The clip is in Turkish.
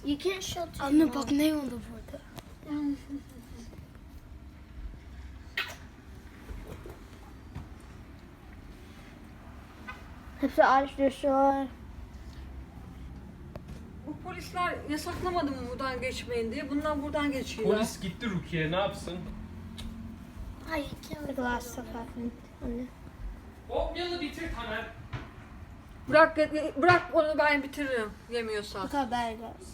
You can't shut it. Anne bak ne oldu burada? Hepsi ağaç düşüyor. Bu polisler yasaklamadı mı buradan geçmeyin diye? Bunlar buradan geçiyorlar. Polis gitti Rukiye, ne yapsın? Ay, can't. The glass stuff happened. Anne. Kopyalı bitir Taner. Bırak onu, ben bitiririm yemiyorsan. Look how bad it got.